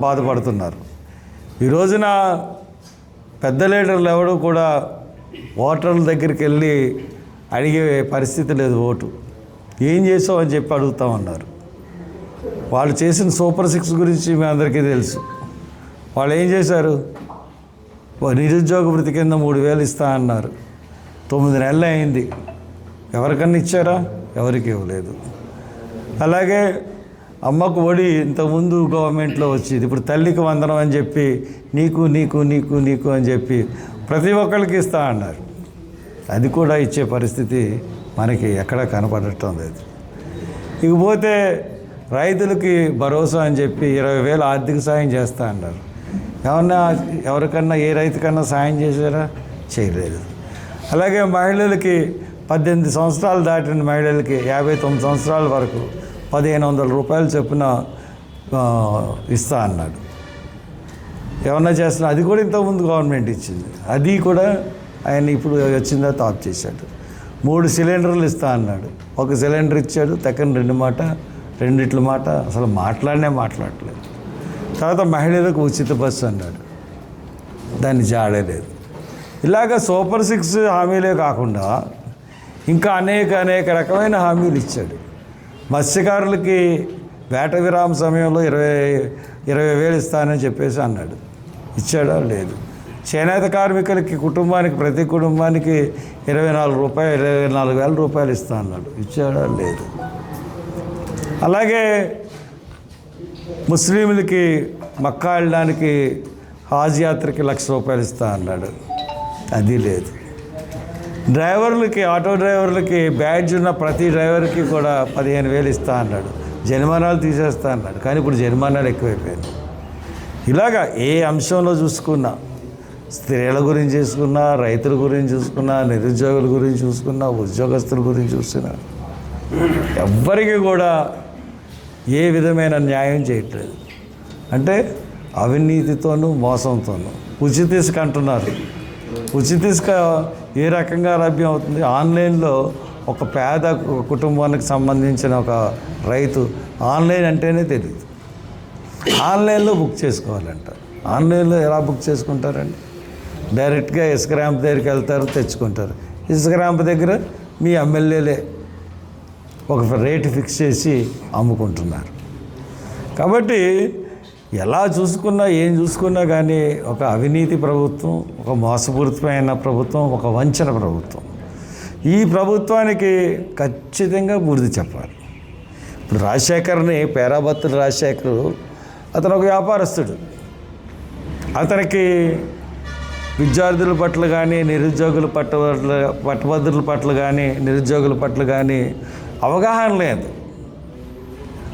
బాధపడుతున్నారు. ఈ రోజున పెద్ద లీడర్లు ఎవరు కూడా ఓటర్ల దగ్గరికి వెళ్ళి అడిగే పరిస్థితి లేదు. ఓటు ఏం చేసావు అని చెప్పి అడుగుతామన్నారు. వాళ్ళు చేసిన సూపర్ 6 గురించి మీ అందరికీ తెలుసు. వాళ్ళు ఏం చేశారు? నిరుద్యోగ వృత్తి కింద 3,000 ఇస్తా అన్నారు. 9 నెలలు అయింది. ఎవరికన్నా ఇచ్చారా? ఎవరికి ఇవ్వలేదు. అలాగే అమ్మకు ఒడి ఇంతకుముందు గవర్నమెంట్లో వచ్చేది, ఇప్పుడు తల్లికి వందనం అని చెప్పి నీకు నీకు నీకు నీకు అని చెప్పి ప్రతి ఒక్కరికి ఇస్తా అన్నారు. అది కూడా ఇచ్చే పరిస్థితి మనకి ఎక్కడా కనపడటం లేదు. ఇకపోతే రైతులకి భరోసా అని చెప్పి 20,000 ఆర్థిక సాయం చేస్తా అన్నారు. ఎవరికన్నా ఏ రైతుకన్నా సాయం చేశారా? చేయలేదు. అలాగే మహిళలకి 18 సంవత్సరాలు దాటిన మహిళలకి 59 సంవత్సరాల వరకు 1,500 రూపాయలు చొప్పున ఇస్తా అన్నాడు. ఏమన్నా చేస్తున్నా? అది కూడా ఇంతకుముందు గవర్నమెంట్ ఇచ్చింది. అది కూడా ఆయన ఇప్పుడు వచ్చిందా తాప్ చేశాడు. 3 సిలిండర్లు ఇస్తా అన్నాడు. 1 సిలిండర్ ఇచ్చాడు. తక్కని 2 మాట, రెండిట్ల మాట అసలు మాట్లాడలేదు. తర్వాత మహిళలకు ఉచిత బస్సు అన్నాడు. దాన్ని జాడలేదు. ఇలాగ సూపర్ 6 హామీలే కాకుండా ఇంకా అనేక రకమైన హామీలు ఇచ్చాడు. మత్స్యకారులకి వేట విరామ సమయంలో 20,000 ఇస్తానని చెప్పేసి అన్నాడు. ఇచ్చాడా? లేదు. చేనేత కార్మికులకి ప్రతి కుటుంబానికి 24,000 రూపాయలు ఇస్తా అన్నాడు. ఇచ్చాడా? లేదు. అలాగే ముస్లింలకి మక్కా వెళ్ళడానికి హాజ్ యాత్రకి 1,00,000 రూపాయలు ఇస్తా అన్నాడు. అది లేదు. డ్రైవర్లకి, ఆటో డ్రైవర్లకి బ్యాడ్జ్ ఉన్న ప్రతి డ్రైవర్కి కూడా 15,000 ఇస్తా అన్నాడు. జరిమానాలు తీసేస్తా అన్నాడు. కానీ ఇప్పుడు జరిమానాలు ఎక్కువైపోయింది. ఇలాగా ఏ అంశంలో చూసుకున్నా, స్త్రీల గురించి చూసుకున్నా, రైతుల గురించి చూసుకున్నా, నిరుద్యోగుల గురించి చూసుకున్నా, ఉద్యోగస్తుల గురించి చూసుకున్నా, ఎవ్వరికి కూడా ఏ విధమైన న్యాయం చేయట్లేదు. అంటే అవినీతితోనూ మోసంతోనూ. ఉచిత ఇసుక అంటున్నారు. ఉచిత ఇసుక ఏ రకంగా లభ్యం అవుతుంది? ఆన్లైన్లో ఒక పేద కుటుంబానికి సంబంధించిన ఒక రైతు ఆన్లైన్ అంటేనే తెలియదు. ఆన్లైన్లో బుక్ చేసుకోవాలంట. ఆన్లైన్లో ఎలా బుక్ చేసుకుంటారండి? డైరెక్ట్గా ఇసుక ర్యాంప్ దగ్గరికి వెళ్తారు, తెచ్చుకుంటారు. ఇసుక ర్యాంప్ దగ్గర మీ ఎమ్మెల్యేలే ఒక రేటు ఫిక్స్ చేసి అమ్ముకుంటున్నారు. కాబట్టి ఎలా చూసుకున్నా, ఏం చూసుకున్నా కానీ ఒక అవినీతి ప్రభుత్వం, ఒక మోసపూరితమైన ప్రభుత్వం, ఒక వంచన ప్రభుత్వం. ఈ ప్రభుత్వానికి ఖచ్చితంగా బుద్ధి చెప్పాలి. ఇప్పుడు రాజశేఖర్ని, పేరాబత్తుల రాజశేఖర్, అతను ఒక వ్యాపారస్తుడు. అతనికి విద్యార్థుల పట్ల కానీ, నిరుద్యోగుల పట్టభద్రుల పట్ల కానీ, నిరుద్యోగుల పట్ల కానీ అవగాహన లేదు.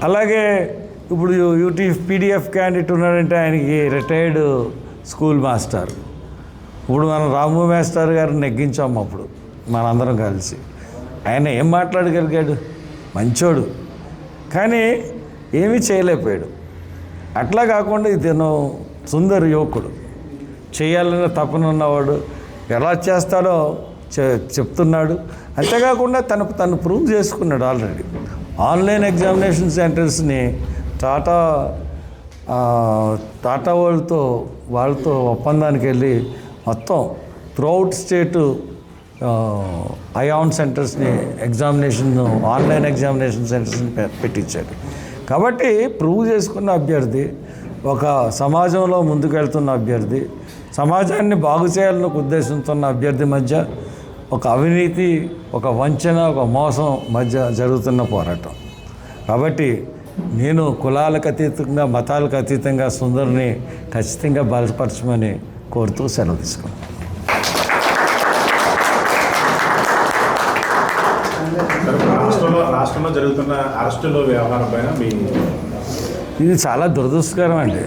అలాగే ఇప్పుడు పీడిఎఫ్ క్యాండిడేట్ ఉన్నాడంటే ఆయనకి రిటైర్డ్ స్కూల్ మాస్టర్. ఇప్పుడు మనం రాము మాస్టర్ గారిని నెగ్గించాము అప్పుడు మనందరం కలిసి. ఆయన ఏం మాట్లాడగలిగాడు? మంచోడు, కానీ ఏమీ చేయలేకపోయాడు. అట్లా కాకుండా ఇతను సుందర యువకుడు, చేయాలన్న తపన ఉన్నవాడు, ఎలా చేస్తాడో చెప్తున్నాడు. అంతేకాకుండా తను ప్రూవ్ చేసుకున్నాడు ఆల్రెడీ. ఆన్లైన్ ఎగ్జామినేషన్ సెంటర్స్ని టాటా వాళ్ళతో ఒప్పందానికి వెళ్ళి మొత్తం త్రూఅవుట్ స్టేటు ఐఆన్ సెంటర్స్ని ఆన్లైన్ ఎగ్జామినేషన్ సెంటర్స్ని పెట్టించాడు. కాబట్టి ప్రూవ్ చేసుకున్న అభ్యర్థి, ఒక సమాజంలో ముందుకెళ్తున్న అభ్యర్థి, సమాజాన్ని బాగు చేయాలన్న ఉద్దేశంతో ఉన్న అభ్యర్థి మధ్య ఒక అవినీతి, ఒక వంచన, ఒక మోసం మధ్య జరుగుతున్న పోరాటం. కాబట్టి నేను కులాలకు అతీతంగా, మతాలకు అతీతంగా సుందర్ని ఖచ్చితంగా బలపరచమని కోరుతూ సెలవు తీసుకున్నాను. రాష్ట్రంలో జరుగుతున్న అరెస్టుల వ్యవహారం పైన ఇది చాలా దురదృష్టకరం అండి.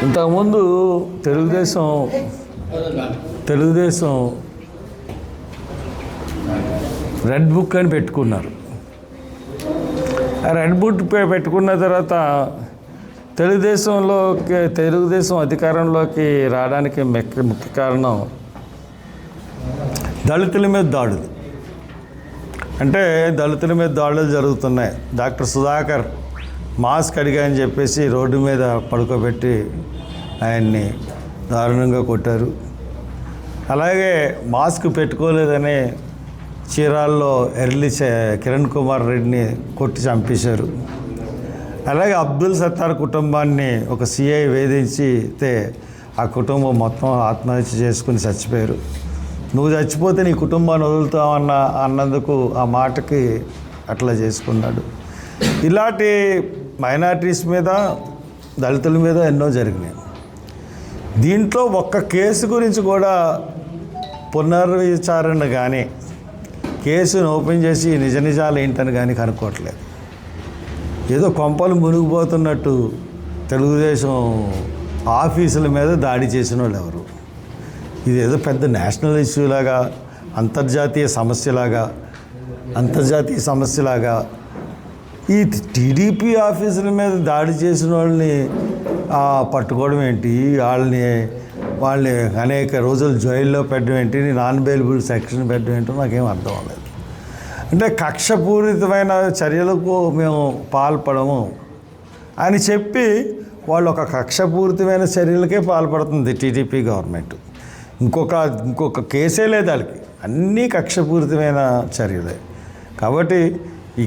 ఇంతకుముందు తెలుగుదేశం రెడ్ బుక్ అని పెట్టుకున్నారు. ఆ రెడ్ బుక్ పెట్టుకున్న తర్వాత తెలుగుదేశం అధికారంలోకి రావడానికి ముఖ్య కారణం దళితుల మీద దాడులు. అంటే దళితుల మీద దాడులు జరుగుతున్నాయి. డాక్టర్ సుధాకర్ మాస్క్ అడిగాయని చెప్పేసి రోడ్డు మీద పడుకోబెట్టి ఆయన్ని దారుణంగా కొట్టారు. అలాగే మాస్క్ పెట్టుకోలేదని చీరాల్లో కిరణ్ కుమార్ రెడ్డిని కొట్టి చంపేశారు. అలాగే అబ్దుల్ సత్తార్ కుటుంబాన్ని ఒక సిఐ వేధించితే ఆ కుటుంబం మొత్తం ఆత్మహత్య చేసుకుని చచ్చిపోయారు. నువ్వు చచ్చిపోతే నీ కుటుంబాన్ని అన్నందుకు ఆ మాటకి అట్లా చేసుకున్నాడు. ఇలాంటి మైనారిటీస్ మీద, దళితుల మీద ఎన్నో జరిగినాయి. దీంట్లో ఒక్క కేసు గురించి కూడా పునర్విచారణ కానీ, కేసును ఓపెన్ చేసి నిజ నిజాలు ఏంటని కానీ కనుక్కోవట్లేదు. ఏదో కొంపలు మునిగిపోతున్నట్టు తెలుగుదేశం ఆఫీసుల మీద దాడి చేసిన వాళ్ళు ఎవరు? ఇదేదో పెద్ద నేషనల్ ఇష్యూలాగా, అంతర్జాతీయ సమస్యలాగా ఈ టీడీపీ ఆఫీసుల మీద దాడి చేసిన వాళ్ళని పట్టుకోవడం ఏంటి, వాళ్ళని అనేక రోజులు జైల్లో పెట్టడం ఏంటి, నాన్ బెయిలబుల్ సెక్షన్ పెట్టడం ఏంటో నాకేం అర్థం అవ్వలేదు. అంటే కక్షపూరితమైన చర్యలకు మేము పాల్పడము అని చెప్పి వాళ్ళు ఒక కక్షపూరితమైన చర్యలకే పాల్పడుతుంది టీడీపీ గవర్నమెంట్. ఇంకొక కేసే లేదు వాళ్ళకి, అన్నీ కక్షపూరితమైన చర్యలే. కాబట్టి ఈ